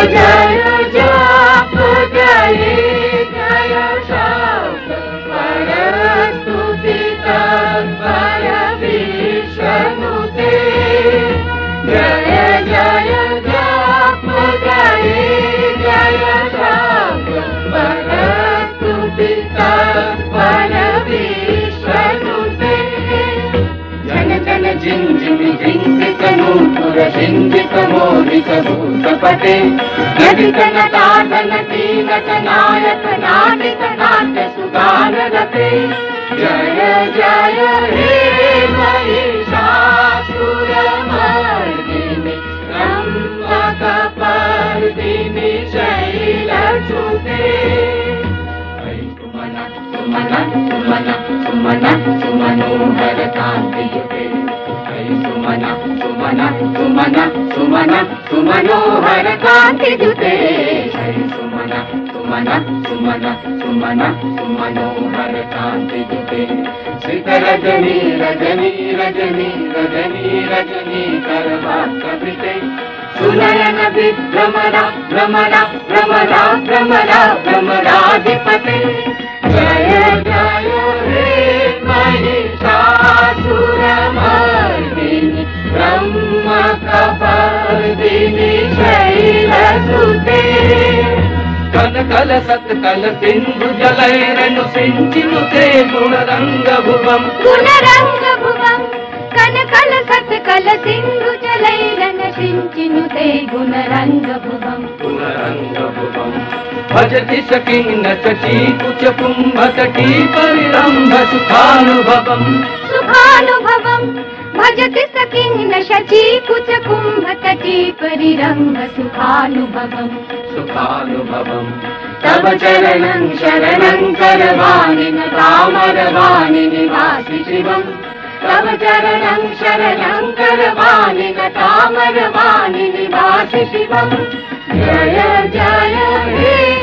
जय जप जय जय शब्द पर स्तुति तत्पर विष्णुते जय जय जप जय जय शब्द पर स्तुति तत्पर विष्णुते जन जन जिन जिन जिंसित नूपुर सिंचित मोदित भूतपते यदितन ताडन तीनक नायक नाटिक नाट्य सुगान रते जय जय हे महिषासुरमर्दिनि रम्भकपर्दिनि शैलच्युते सुमन सुमन सुमन सुमन सुमनोहर कान्तियुते सुमन सुमन सुमन सुमन सुमनोहर कान्तियुते सुमन सुमन सुमन सुमन सुमनोहर कान्तियुते श्रित रजनी रजनी रजनी रजनी रजनी करवाक्कविते सुनयन विभ्रमरा भ्रमरा भ्रमरा भ्रमरा भ्रमराधिपते जय जय हे महिषासुरमर्दिनि ब्रह्मकपर्दिनि शैलसुते कनकल सत्कल सिंधु जलैरनु सिंचिनुते गुणरंग भुवम् कनकल सत्कल सिंधु जलैरन सिंचिनुते गुणरंग भुवम् भजति सकिन्न शची कुच कुंभ तटी परिरंभ सुखानुभवम् भजति सकिन्न शची कुच कुंभ तटी परिरंभ सुखानुभवम् तव चरणं शरणं करवाणि तामरवाणि निवासि शिवम् तव चरणं शरणं करवाणि तामरवाणि निवासि शिवम् जय जय हे